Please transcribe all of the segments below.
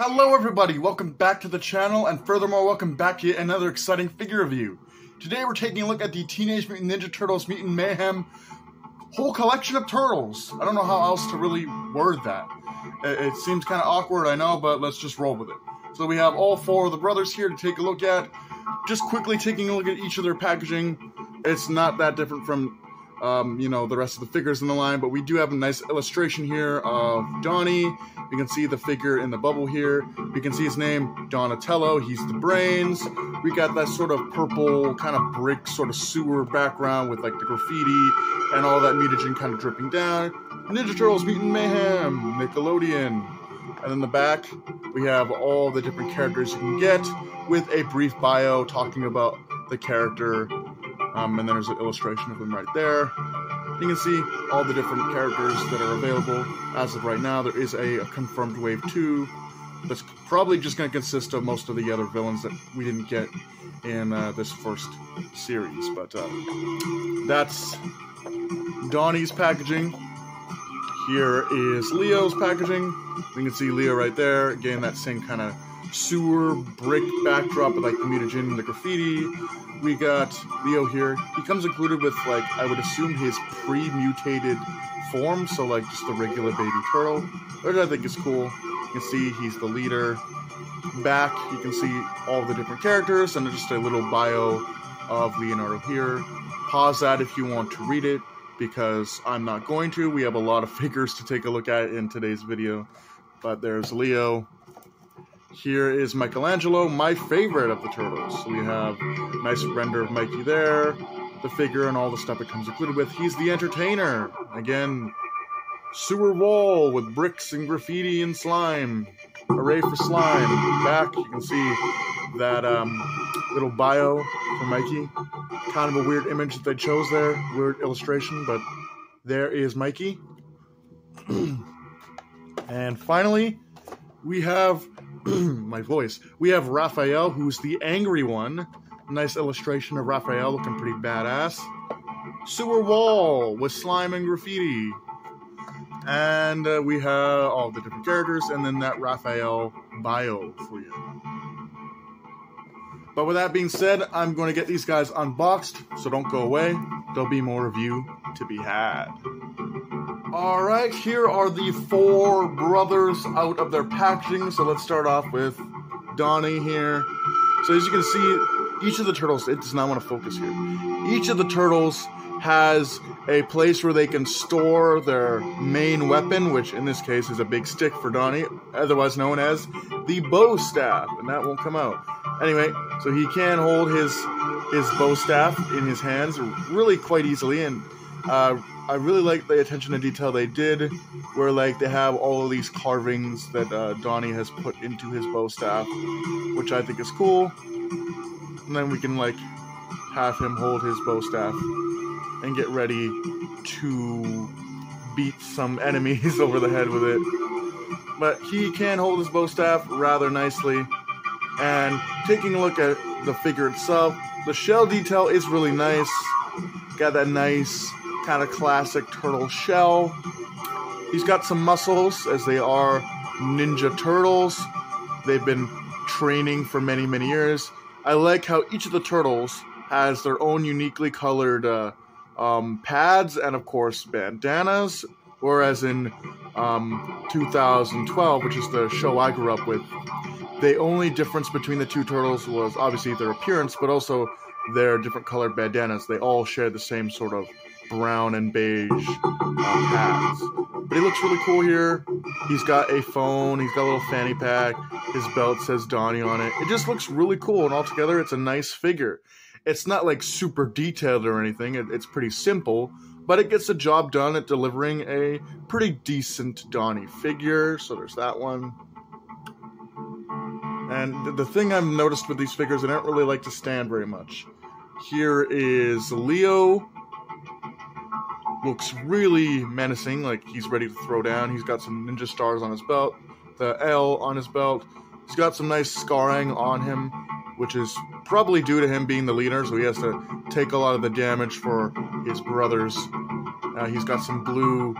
Hello everybody, welcome back to the channel, and furthermore, welcome back to yet another exciting figure review. Today we're taking a look at the Teenage Mutant Ninja Turtles Mutant Mayhem whole collection of turtles. I don't know how else to really word that. It seems kind of awkward, I know, but let's just roll with it. So we have all four of the brothers here to take a look at. Just quickly taking a look at each of their packaging. It's not that different from you know, the rest of the figures in the line, but we do have a nice illustration here of Donnie. You can see the figure in the bubble here. You can see his name, Donatello. He's the brains. We got that sort of purple kind of brick sort of sewer background with like the graffiti and all that mutagen kind of dripping down. Ninja Turtles Mutant Mayhem, Nickelodeon. And in the back, we have all the different characters you can get with a brief bio talking about the character. And then there's an illustration of them right there. You can see all the different characters that are available. As of right now, there is a confirmed Wave 2 that's probably just going to consist of most of the other villains that we didn't get in this first series. But that's Donnie's packaging. Here is Leo's packaging. You can see Leo right there. Again, that same kind of sewer brick backdrop with like the mutagen and the graffiti. We got Leo here. He comes included with, like, I would assume his pre-mutated form, so like just the regular baby turtle, which I think is cool. You can see he's the leader. Back, you can see all the different characters and just a little bio of Leonardo here. Pause that if you want to read it, because I'm not going to. We have a lot of figures to take a look at in today's video. But there's Leo. Here is Michelangelo, my favorite of the turtles. So we have a nice render of Mikey there, the figure and all the stuff it comes included with. He's the entertainer. Again, sewer wall with bricks and graffiti and slime. Hooray for slime. Back, you can see that little bio for Mikey. Kind of a weird image that they chose there. Weird illustration, but there is Mikey. And finally, we have my voice. We have Raphael, who's the angry one. Nice illustration of Raphael looking pretty badass. Sewer wall with slime and graffiti. And we have all the different characters, and then that Raphael bio for you. But with that being said, I'm going to get these guys unboxed, so don't go away. There'll be more review to be had. Alright, here are the four brothers out of their packaging. So let's start off with Donnie here. So as you can see, each of the turtles, it does not want to focus here. Each of the turtles has a place where they can store their main weapon, which in this case is a big stick for Donnie, otherwise known as the bow staff, and that won't come out. Anyway, so he can hold his bow staff in his hands really quite easily, and I really like the attention to detail they did, where like they have all of these carvings that Donnie has put into his bow staff, which I think is cool. And then we can like have him hold his bow staff and get ready to beat some enemies over the head with it. But he can hold his bow staff rather nicely. And taking a look at the figure itself, the shell detail is really nice. Got that nice kind of classic turtle shell. He's got some muscles, as they are Ninja Turtles. They've been training for many, many years. I like how each of the turtles has their own uniquely colored pads and, of course, bandanas. Whereas in 2012, which is the show I grew up with, the only difference between the two turtles was obviously their appearance, but also their different colored bandanas. They all share the same sort of brown and beige pads. But he looks really cool here. He's got a phone, he's got a little fanny pack, his belt says Donnie on it. It just looks really cool, and altogether it's a nice figure. It's not like super detailed or anything, it's pretty simple, but it gets the job done at delivering a pretty decent Donnie figure, so there's that one. And the thing I've noticed with these figures, they don't really like to stand very much. Here is Leo. Looks really menacing, like he's ready to throw down. He's got some ninja stars on his belt, the L on his belt. He's got some nice scarring on him, which is probably due to him being the leader, so he has to take a lot of the damage for his brothers. He's got some blue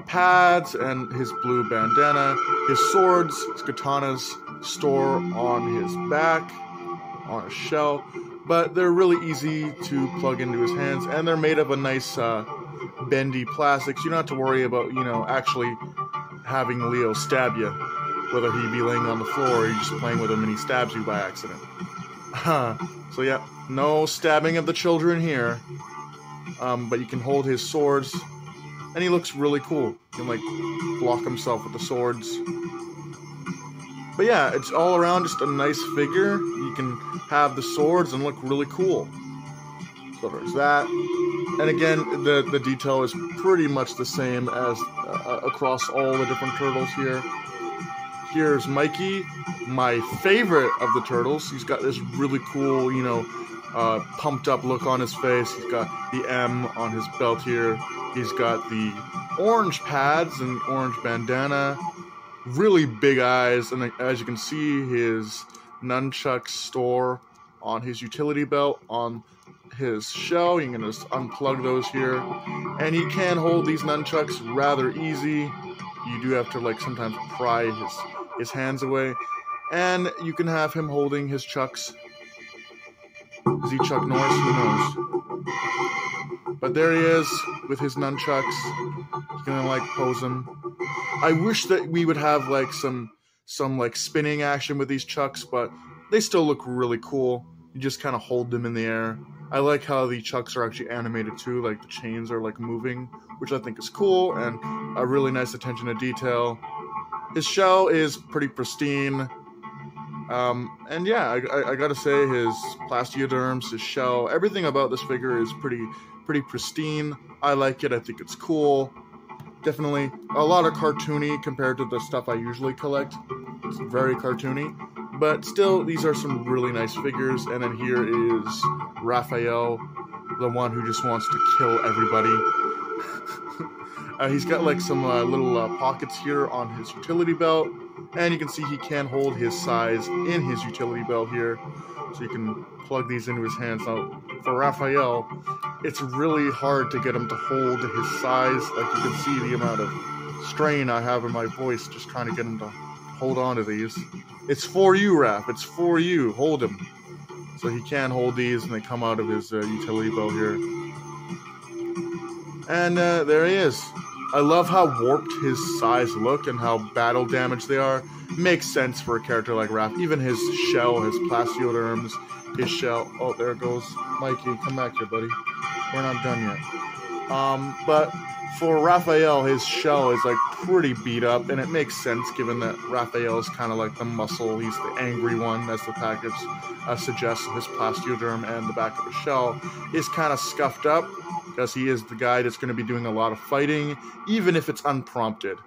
pads and his blue bandana. His swords, his katanas, store on his back, on his shell, but they're really easy to plug into his hands, and they're made of a nice bendy plastic, so you don't have to worry about, actually having Leo stab you, whether he be laying on the floor or you're just playing with him and he stabs you by accident. So yeah, no stabbing of the children here, but you can hold his swords, and he looks really cool. He can, like, block himself with the swords. But yeah, it's all around just a nice figure. You can have the swords and look really cool. So there's that. And again, the detail is pretty much the same as across all the different turtles here. Here's Mikey, my favorite of the turtles. He's got this really cool, pumped up look on his face. He's got the M on his belt here. He's got the orange pads and orange bandana. Really big eyes, and as you can see, his nunchucks store on his utility belt, on his shell. You can just unplug those here, and he can hold these nunchucks rather easy. You do have to, like, sometimes pry his hands away, and you can have him holding his chucks. Is he Chuck Norris? Who knows? But there he is with his nunchucks. He's gonna, like, pose him. I wish that we would have, like, some like spinning action with these chucks, but they still look really cool. You just kind of hold them in the air. I like how the chucks are actually animated too, like the chains are like moving, which I think is cool, and a really nice attention to detail. His shell is pretty pristine. And yeah, I gotta say, his plastioderms, his shell, everything about this figure is pretty pristine. I like it. I think it's cool. Definitely a lot of cartoony compared to the stuff I usually collect. It's very cartoony, but still, these are some really nice figures. And then here is Raphael, the one who just wants to kill everybody. He's got like some little pockets here on his utility belt, and you can see he can hold his size in his utility belt here, so you can plug these into his hands. Now, for Raphael, it's really hard to get him to hold his size. Like, you can see the amount of strain I have in my voice just trying to get him to hold on to these. It's for you, Raph. It's for you. Hold him. So he can hold these, and they come out of his utility belt here. And there he is. I love how warped his size look and how battle damaged they are. Makes sense for a character like Raph. Even his shell, his plastioderms, his shell. Oh, there goes Mikey. Come back here, buddy. We're not done yet. But for Raphael, his shell is like pretty beat up, and it makes sense given that Raphael is kind of like the muscle. He's the angry one, as the package suggests. His plastioderm and the back of his shell is kind of scuffed up, because he is the guy that's going to be doing a lot of fighting, even if it's unprompted.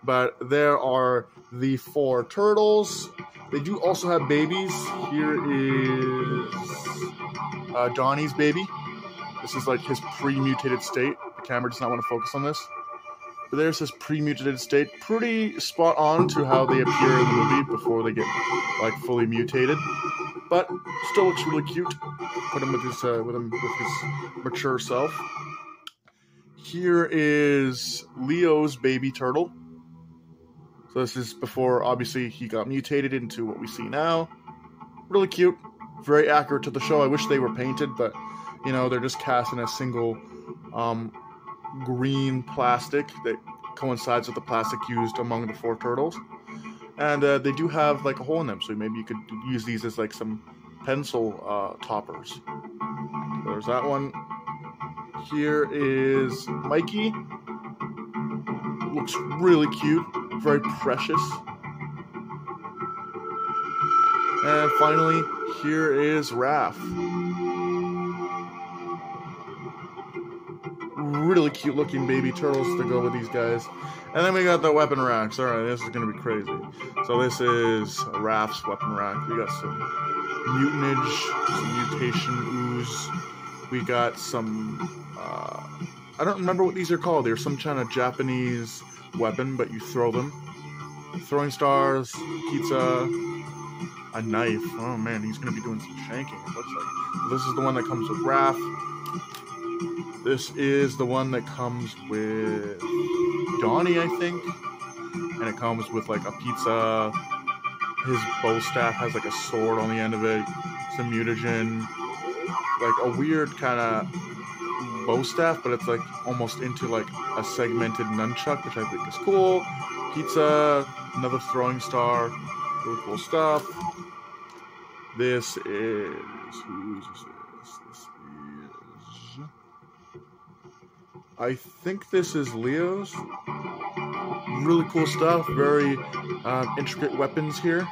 But there are the 4 turtles. They do also have babies. Here is Donnie's baby. This is like his pre-mutated state. The camera does not want to focus on this. But there's his pre-mutated state. Pretty spot on to how they appear in the movie before they get like fully mutated. But still looks really cute. Put him with his mature self. Here is Leo's baby turtle. So this is before, obviously, he got mutated into what we see now. Really cute. Very accurate to the show. I wish they were painted, but, you know, they're just cast in a single green plastic that coincides with the plastic used among the 4 turtles. And they do have, like, a hole in them, so maybe you could use these as, like, some pencil toppers. There's that one. Here is Mikey. Looks really cute. Very precious. And finally, here is Raph. Really cute looking baby turtles to go with these guys. And then we got the weapon racks. Alright, this is going to be crazy. So this is Raph's weapon rack. We got some mutanage, some mutation ooze. We got some, I don't remember what these are called. They're some kind of Japanese weapon, but you throw them. Throwing stars, pizza, a knife. Oh man, he's going to be doing some shanking, it looks like. This is the one that comes with Raph. This is the one that comes with Donnie, I think. And it comes with like a pizza. His bow staff has like a sword on the end of it. Some mutagen. Like a weird kind of bow staff, but it's like almost into like a segmented nunchuck, which I think is cool. Pizza, another throwing star, really cool stuff. This is, whose is this? This is, I think this is Leo's. Really cool stuff, very intricate weapons here,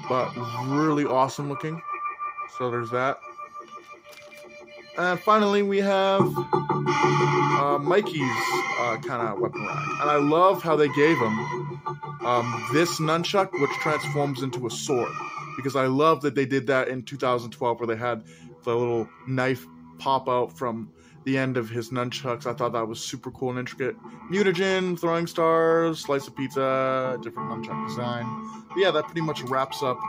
but really awesome looking. So there's that. And finally, we have Mikey's kind of weapon rack. And I love how they gave him this nunchuck, which transforms into a sword. Because I love that they did that in 2012, where they had the little knife pop out from the end of his nunchucks. I thought that was super cool and intricate. Mutagen, throwing stars, slice of pizza, different nunchuck design. But yeah, that pretty much wraps up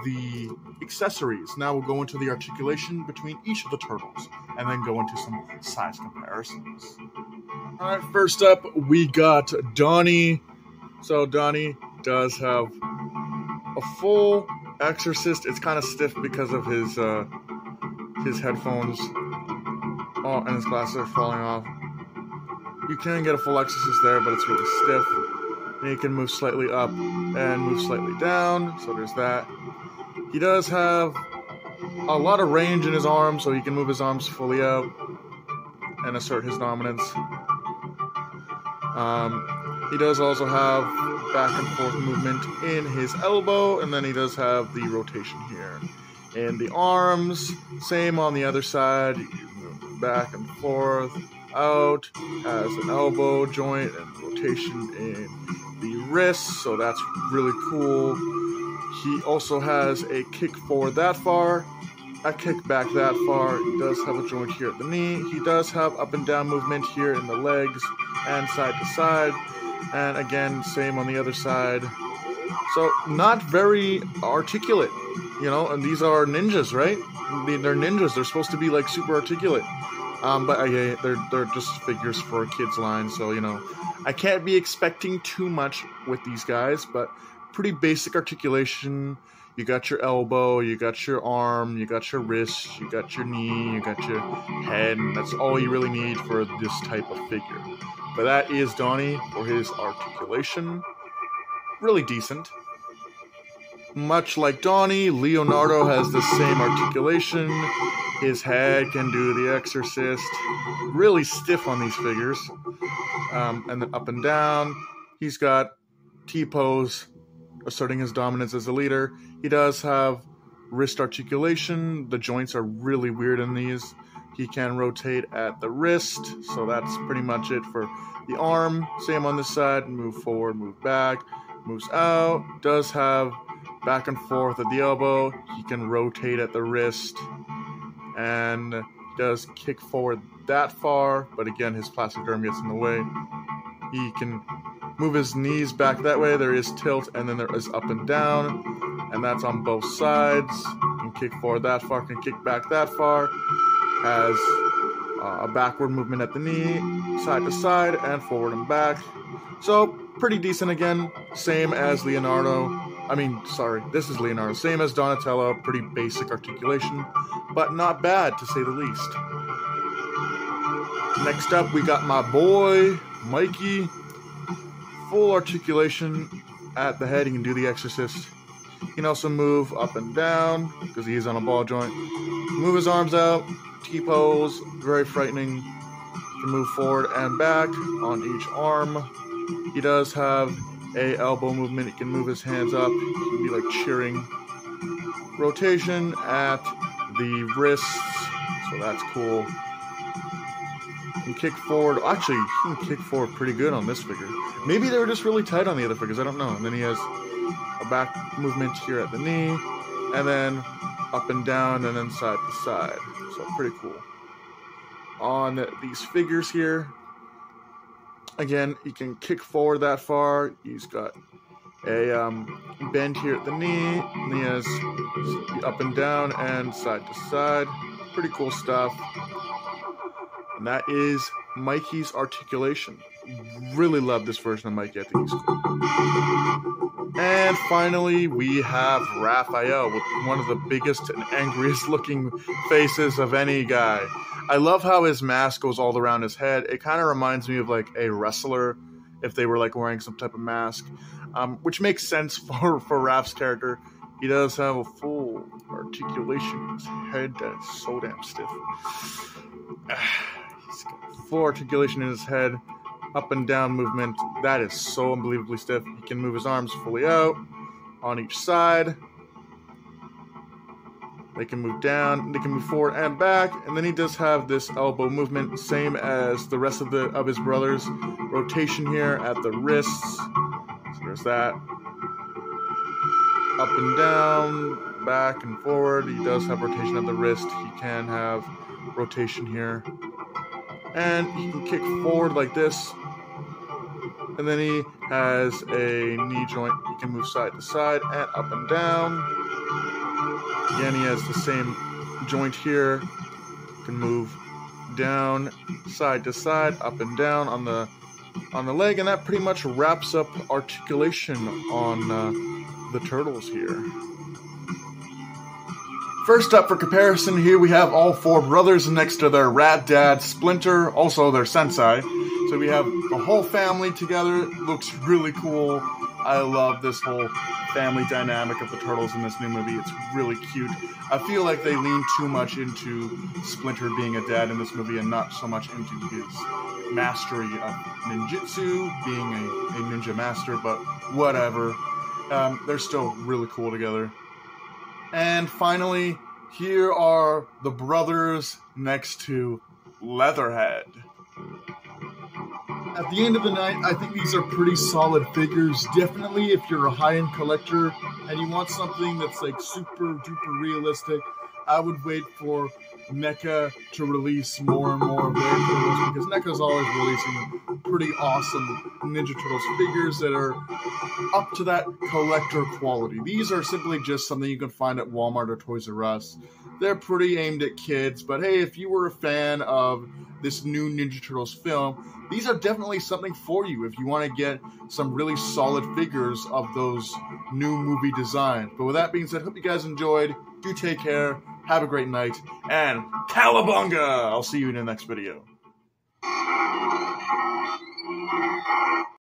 the accessories. Now we'll go into the articulation between each of the turtles, and then go into some size comparisons. Alright, first up, we got Donnie. So Donnie does have a full exorcist. It's kind of stiff because of his headphones. Oh, and his glasses are falling off. You can get a full exorcist there, but it's really stiff. And you can move slightly up and move slightly down, so there's that. He does have a lot of range in his arms, so he can move his arms fully out and assert his dominance. He does also have back and forth movement in his elbow, and then he does have the rotation here. And the arms, same on the other side. You can move back and forth, out, has an elbow joint and rotation in the wrist, so that's really cool. He also has a kick forward that far, a kick back that far. He does have a joint here at the knee. He does have up and down movement here in the legs and side to side. And again, same on the other side. So not very articulate, you know, and these are ninjas, right? They're ninjas. They're supposed to be like super articulate. But they're just figures for a kid's line, so, you know, I can't be expecting too much with these guys, but pretty basic articulation. You got your elbow, you got your arm, you got your wrist, you got your knee, you got your head, and that's all you really need for this type of figure. But that is Donnie for his articulation. Really decent. Much like Donnie, Leonardo has the same articulation. His head can do the exorcist. Really stiff on these figures. And then up and down. He's got T-pose, asserting his dominance as a leader. He does have wrist articulation. The joints are really weird in these. He can rotate at the wrist, so that's pretty much it for the arm. Same on this side. Move forward, move back, moves out. Does have back and forth at the elbow. He can rotate at the wrist, and does kick forward that far, but again, his plastiderm gets in the way. He can move his knees back that way. There is tilt, and then there is up and down, and that's on both sides. Can kick forward that far, can kick back that far. Has a backward movement at the knee, side to side, and forward and back. So, pretty decent again. Same as Leonardo. This is Leonardo. Same as Donatello. Pretty basic articulation, but not bad to say the least. Next up, we got my boy, Mikey. Full articulation at the head. He can do the exorcist. He can also move up and down, because he is on a ball joint. Move his arms out. T-pose, very frightening. To move forward and back on each arm. He does have a elbow movement. He can move his hands up. He can be like cheering. Rotation at the wrists, so that's cool. He can kick forward. Actually, he can kick forward pretty good on this figure. Maybe they were just really tight on the other figures, I don't know. And then he has a back movement here at the knee. and then up and down, and then side to side. So pretty cool. On these figures here, again, he can kick forward that far. He's got a bend here at the knee, and he has up and down and side to side. Pretty cool stuff. And that is Mikey's Articulation. Really love this version of Mikey. I think he's cool. And finally, we have Raphael with one of the biggest and angriest looking faces of any guy. I love how his mask goes all around his head. It kind of reminds me of like a wrestler if they were like wearing some type of mask, which makes sense for Raph's character. He does have a full articulation in his head that is so damn stiff. He's got full articulation in his head, up and down movement. That is so unbelievably stiff. He can move his arms fully out on each side. They can move down, they can move forward and back, and then he does have this elbow movement, same as the rest of his brothers. Rotation here at the wrists. So there's that. Up and down, back and forward. He does have rotation at the wrist. He can have rotation here. And he can kick forward like this. And then he has a knee joint. He can move side to side and up and down. Again, he has the same joint here. He can move down, side to side, up and down on the leg, and that pretty much wraps up Articulation on the turtles here. First up for comparison, here we have all four brothers next to their rat dad, Splinter, also their sensei. So we have the whole family together. It looks really cool. I love this whole family dynamic of the turtles in this new movie. It's really cute. I feel like they lean too much into Splinter being a dad in this movie and not so much into his mastery of ninjutsu, being a ninja master, but whatever. They're still really cool together. And finally, here are the brothers next to Leatherhead. At the end of the night, I think these are pretty solid figures. Definitely if you're a high-end collector and you want something that's like super duper realistic, I would wait for NECA to release more and more of their turtles, because NECA's always releasing pretty awesome Ninja Turtles figures that are up to that collector quality. These are simply just something you can find at Walmart or Toys R Us. They're pretty aimed at kids, but hey, if you were a fan of this new Ninja Turtles film, these are definitely something for you if you want to get some really solid figures of those new movie designs. But with that being said, hope you guys enjoyed. Do take care, have a great night, and cowabunga! I'll see you in the next video.